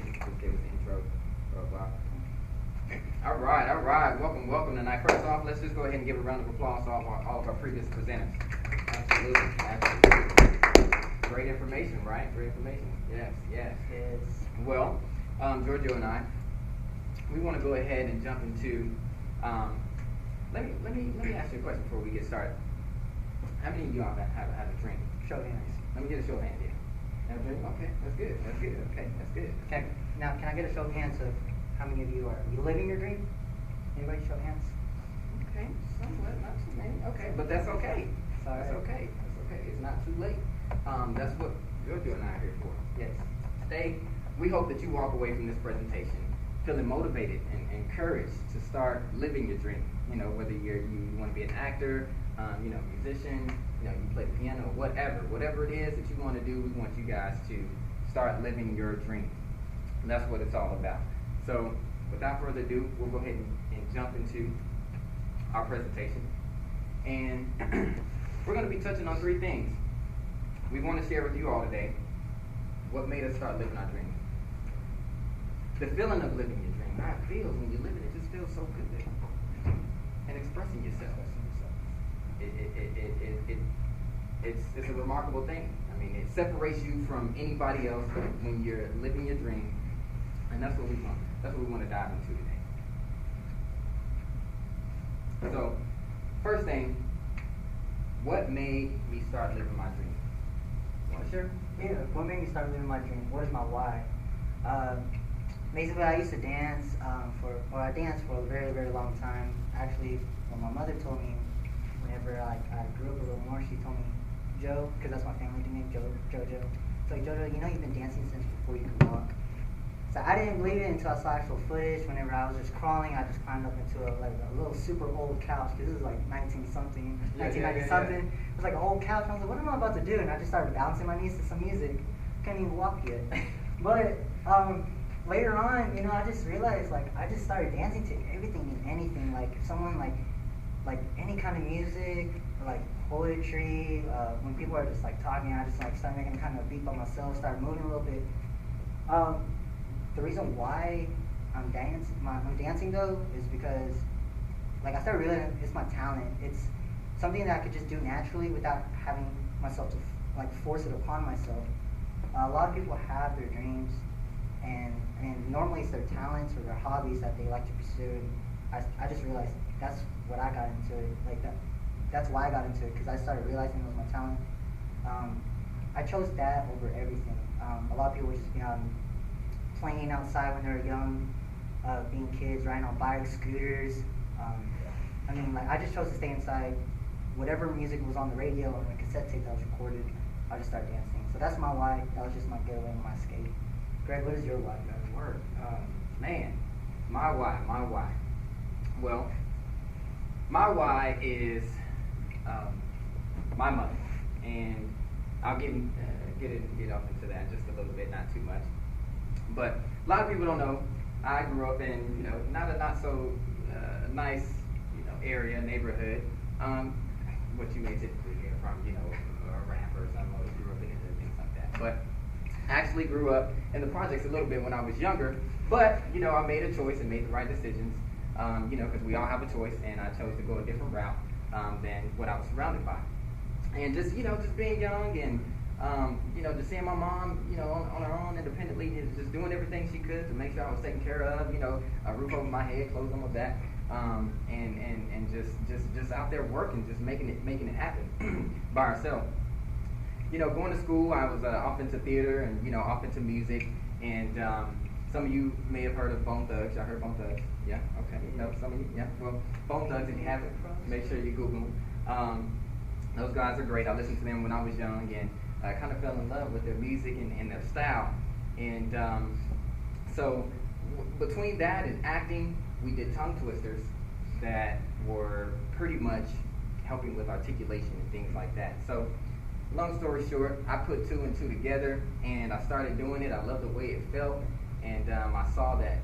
just gave us the intro for a while. All right. Welcome tonight. First off, let's just go ahead and give a round of applause to all of our previous presenters. Absolutely. Great information, right? Great information. Yes. Well, Jiorgio and I, we want to go ahead and jump into. Let me ask you a question before we get started. How many of you all have a drink? Show of hands. Let me get a show of hands here. Have a drink? Okay, that's good. Okay, that's good. Now, can I get a show of hands of how many of you are living your dream? Anybody show of hands? Okay, somewhat, not too many. Okay, but that's okay. Sorry. That's okay. It's not too late. That's what Jiorgio and I are here for. Yes. Today, we hope that you walk away from this presentation feeling motivated and encouraged to start living your dream. You know, whether you want to be an actor, musician, you play the piano, whatever it is that you want to do, we want you guys to start living your dream. And that's what it's all about. So, without further ado, we'll go ahead and jump into our presentation. And we're going to be touching on three things. We want to share with you all today what made us start living our dream. The feeling of living your dream, how it feels when you're living it, just feels so good. And expressing yourself. It's a remarkable thing. I mean, it separates you from anybody else when you're living your dream, and that's what we want. That's what we want to dive into today. So, first thing, what made me start living my dream? You want to share? Yeah. What made me start living my dream? What is my why? Basically, I used to dance I danced for a very, very long time. Actually, when my mother told me, whenever I grew up a little more, she told me, Joe, because that's my family name, Jiorgio. It's like, Jojo, you've been dancing since before you could walk. So I didn't believe it until I saw actual footage. Whenever I was just crawling, I just climbed up into a little super old couch, because this was like 1990-something. It was like an old couch. I was like, what am I about to do? And I just started bouncing my knees to some music. Couldn't even walk yet. But later on, I just realized, I just started dancing to everything and anything. Like, if someone, like any kind of music, or poetry, when people are just, talking, I just, start making kind of a beat by myself, start moving a little bit. The reason why I'm dancing, though, is because, I started realizing it's my talent. It's something that I could just do naturally without having myself to, force it upon myself. A lot of people have their dreams, and normally it's their talents or their hobbies that they like to pursue. And I just realized that's what I got into it. That's why I got into it, because I started realizing it was my talent. I chose that over everything. A lot of people just playing outside when they were young, being kids, riding on bikes, scooters. I just chose to stay inside. Whatever music was on the radio or the cassette tape that was recorded, I just started dancing. So that's my why. That was just my getaway and my escape. Greg, what is your why? Word. My why. Well, my why is my mother, and I'll get off into that just a little bit, not too much. But a lot of people don't know, I grew up in not so nice area, neighborhood. What you may typically hear from a rapper or something, or grew up in it and things like that. But I actually grew up in the projects a little bit when I was younger. But I made a choice and made the right decisions. Because we all have a choice, and I chose to go a different route than what I was surrounded by. And just being young and just seeing my mom, on her own independently, just doing everything she could to make sure I was taken care of, a roof over my head, clothes on my back, and just out there working, just making it happen by herself. Going to school, I was off into theater and off into music, and some of you may have heard of Bone Thugs. Y'all heard Bone Thugs? Yeah? Okay. Some of you? Yeah? Well, Bone Thugs, if you haven't, make sure you Google them. Those guys are great. I listened to them when I was young, and I kind of fell in love with their music and their style. And so between that and acting, we did tongue twisters that were pretty much helping with articulation and things like that. So long story short, I put two and two together, and I started doing it. I loved the way it felt. And I saw that,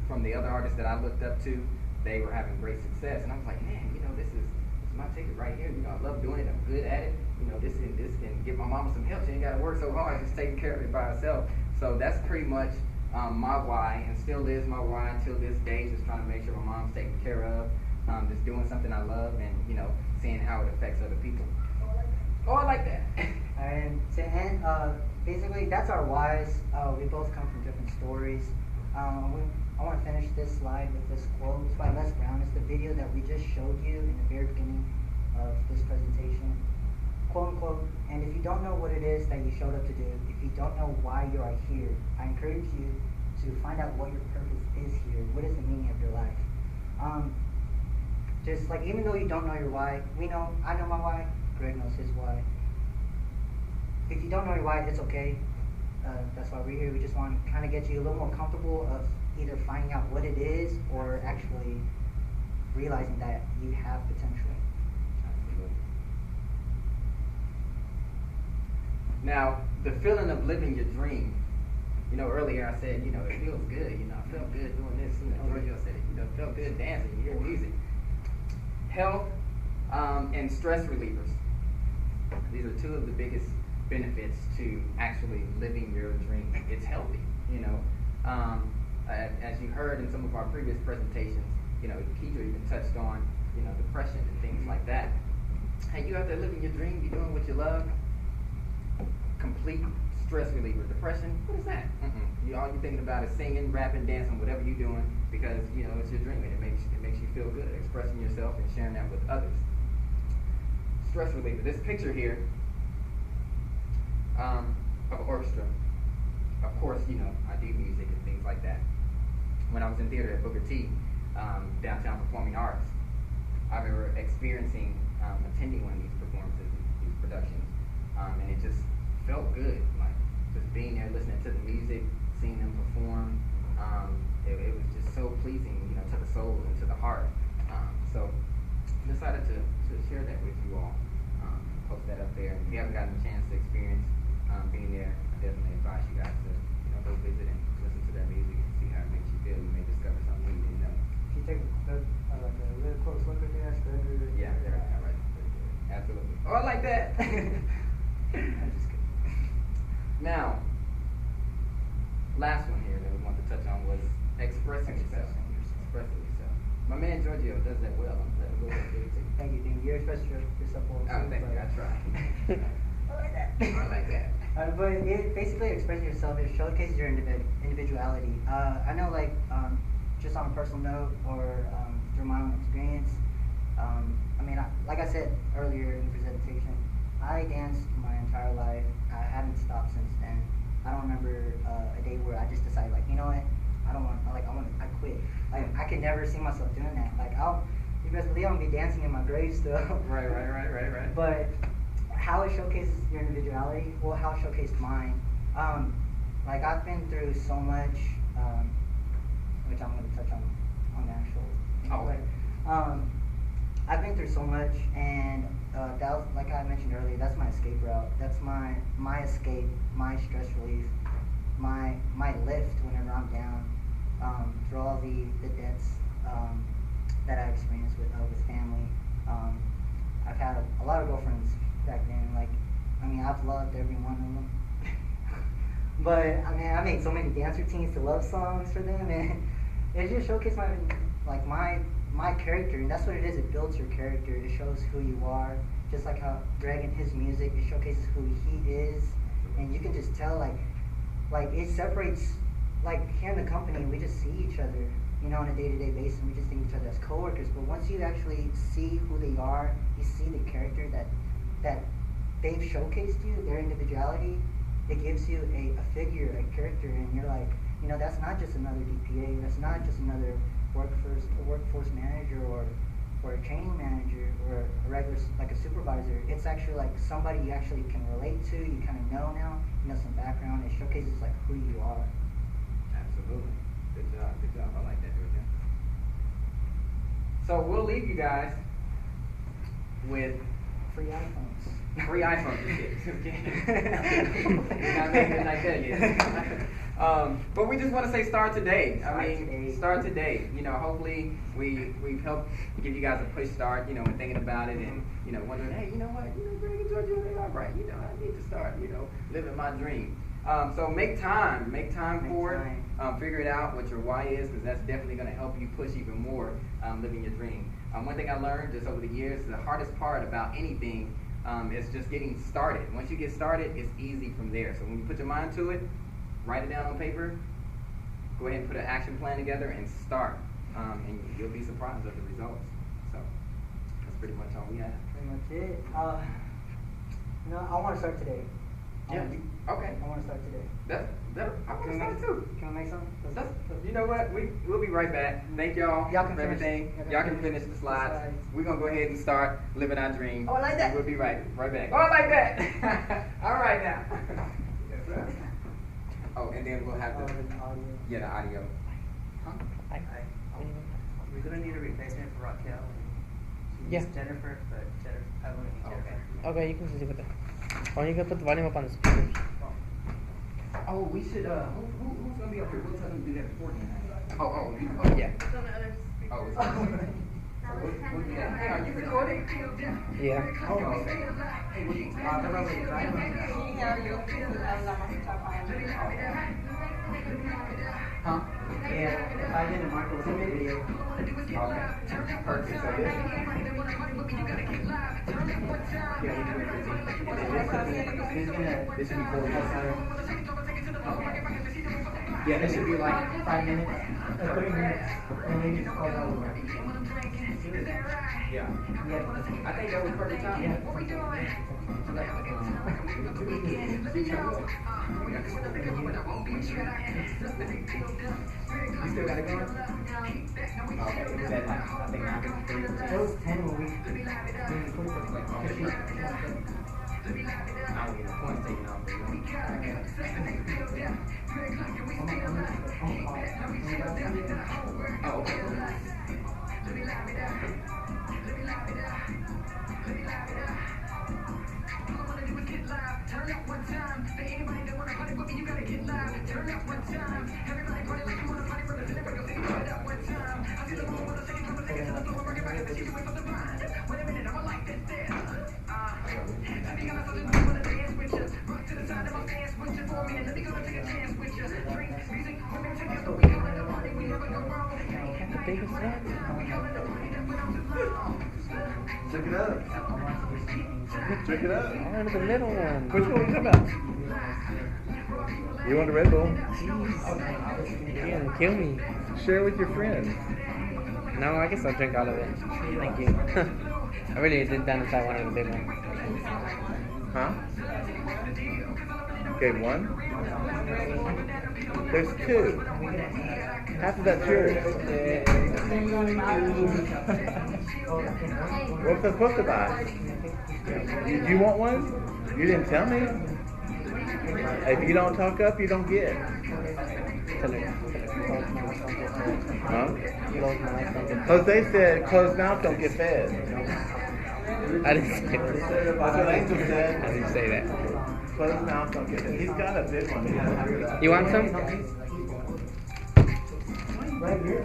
from the other artists that I looked up to, they were having great success. And I was like, man, this is my ticket right here. I love doing it. I'm good at it. This can give my mama some help. She ain't got to work so hard, just taking care of it by herself. So that's pretty much my why, and still is my why until this day, just trying to make sure my mom's taken care of, just doing something I love, and seeing how it affects other people. Oh, I like that. And to end, basically, that's our whys. We both come from different stories. I want to finish this slide with this quote. It's by Les Brown. It's the video that we just showed you in the very beginning of this presentation. Quote unquote, and if you don't know what it is that you showed up to do, if you don't know why you are here, I encourage you to find out what your purpose is here. What is the meaning of your life? Just like, even though you don't know your why, I know my why, Greg knows his why. If you don't know your why, it's okay. That's why we're here. We just want to kind of get you a little more comfortable of either finding out what it is or actually realizing that you have potential. Now, the feeling of living your dream. Earlier I said, it feels good. I felt good doing this. Giorgio said it. It felt good dancing. You hear music. Health and stress relievers. These are two of the biggest benefits to actually living your dream. It's healthy. As you heard in some of our previous presentations, Kedra even touched on, depression and things like that. Hey, you out there living your dream, you're doing what you love. Complete stress reliever. Depression, what is that? All you're thinking about is singing, rapping, dancing, whatever you're doing, because it's your dream and it makes you feel good, expressing yourself and sharing that with others. Stress reliever. This picture here of orchestra. Of course, I do music and things like that. When I was in theater at Booker T, downtown performing arts, I remember experiencing attending one of these performances, these productions, and it just felt good, like just being there, listening to the music, seeing them perform. It was just so pleasing, to the soul and to the heart. So decided to share that with you all. Post that up there. If you haven't gotten a chance to experience being there, I definitely advise you guys to go visit and listen to that music and see how it makes you feel. You may discover something you didn't know. If you take a really close look at that, Greggory. Yeah, there, right. Absolutely. Oh, I like that. I'm just kidding. Now, last one here that we want to touch on was expressing yourself. Expressing yourself. My man Jiorgio does that well. I'm glad to go ahead and do it too. Thank you. You express yourself well. Oh, thank you. I try. I like that. I like that. But it basically expressing yourself, it showcases your individuality. I know, like, just on a personal note or through my own experience, like I said earlier in the presentation, I danced my entire life. I haven't stopped since then. I don't remember a day where I just decided, like, you know what, I quit. Like, I could never see myself doing that. Like, you best believe I'm gonna be dancing in my grave still. Right. But how it showcases your individuality, well, how it showcased mine. Like, I've been through so much, which I'm gonna touch on the actual thing. Oh, okay. I've been through so much, and that was, like I mentioned earlier, that's my escape route. That's my escape, my stress relief, my lift whenever I'm down, through all the debts that I experienced with family. I've had a lot of girlfriends back then. Like, I've loved every one of them. But I made so many dance routines to love songs for them, and it just showcased my character, and that's what it is. It builds your character. It shows who you are. Just like how Greg and his music, it showcases who he is, and you can just tell, like it separates. Like, here in the company, we just see each other, on a day-to-day basis, and we just see each other as coworkers. But once you actually see who they are, you see the character that they've showcased you, their individuality. It gives you a figure, a character, and you're like, that's not just another DPA. That's not just another workforce manager or a training manager or a regular, like a supervisor. It's actually like somebody you actually can relate to. You kind of know now, some background. It showcases like who you are. Absolutely. Good job. I like that, Giorgio. So we'll leave you guys with Free iPhones. Free iPhones and shit. Not making it like that yet. But we just want to say start today. Start today. Hopefully we've helped give you guys a push start, when thinking about it and, wondering, hey, you know what, Greg and Giorgio, they are right. I need to start, living my dream. So make time for it. time. Figure it out what your why is, because that's definitely going to help you push even more living your dream. One thing I learned just over the years, the hardest part about anything is just getting started. Once you get started, it's easy from there. So when you put your mind to it, write it down on paper, go ahead and put an action plan together and start. And you'll be surprised at the results. So that's pretty much all we have. Pretty much it. I want to start today. Yeah. Okay. I want to start today. I want to start too. Can we make some? You know what? We'll be right back. Thank y'all Y'all can for everything. finish. Y'all can finish the slides. We're gonna go ahead and start living our dream. Oh, I like that. We'll be right back. Oh, I like that. All right now. Yes, sir. Oh, and then we'll have the audio. Huh? We're gonna need a replacement for Raquel. Yeah. Jennifer, but I want to need Jennifer. Okay, you can just leave it there. Or you can put the volume up on the speakers. Oh, we should. Who's gonna be up here? We'll tell them to do that beforehand. Yeah. Oh, it's on. Hey, are you recording? Yeah. Oh, okay. Huh? Yeah, if I didn't mark it was a video. Okay. Perfect. So this. This should be 4 minutes. Yeah, this should be like 5 minutes, 3 minutes, and then just call it over. Yeah. I think that was perfect time. You still got it going? Okay, is that now? I think now. It was 10 when we I don't get the point taken off. Oh, okay. The biggest one? Check it out. Check it out. I wanted the little one. Which one are you talking about? You want a Red Bull? You're gonna kill me. Share with your friends. No, I guess I'll drink all of it. Thank you. I really did down inside one of the big ones. Huh? Okay, one. There's 2. Half of that's yours. What's I supposed to buy? You want one? You didn't tell me. If you don't talk up, you don't get. Huh? Jose said, closed mouth don't get fed. I didn't say that. That's what Angel said. I didn't say that. Closed mouth don't get fed. He's got a big one. You want some? right here.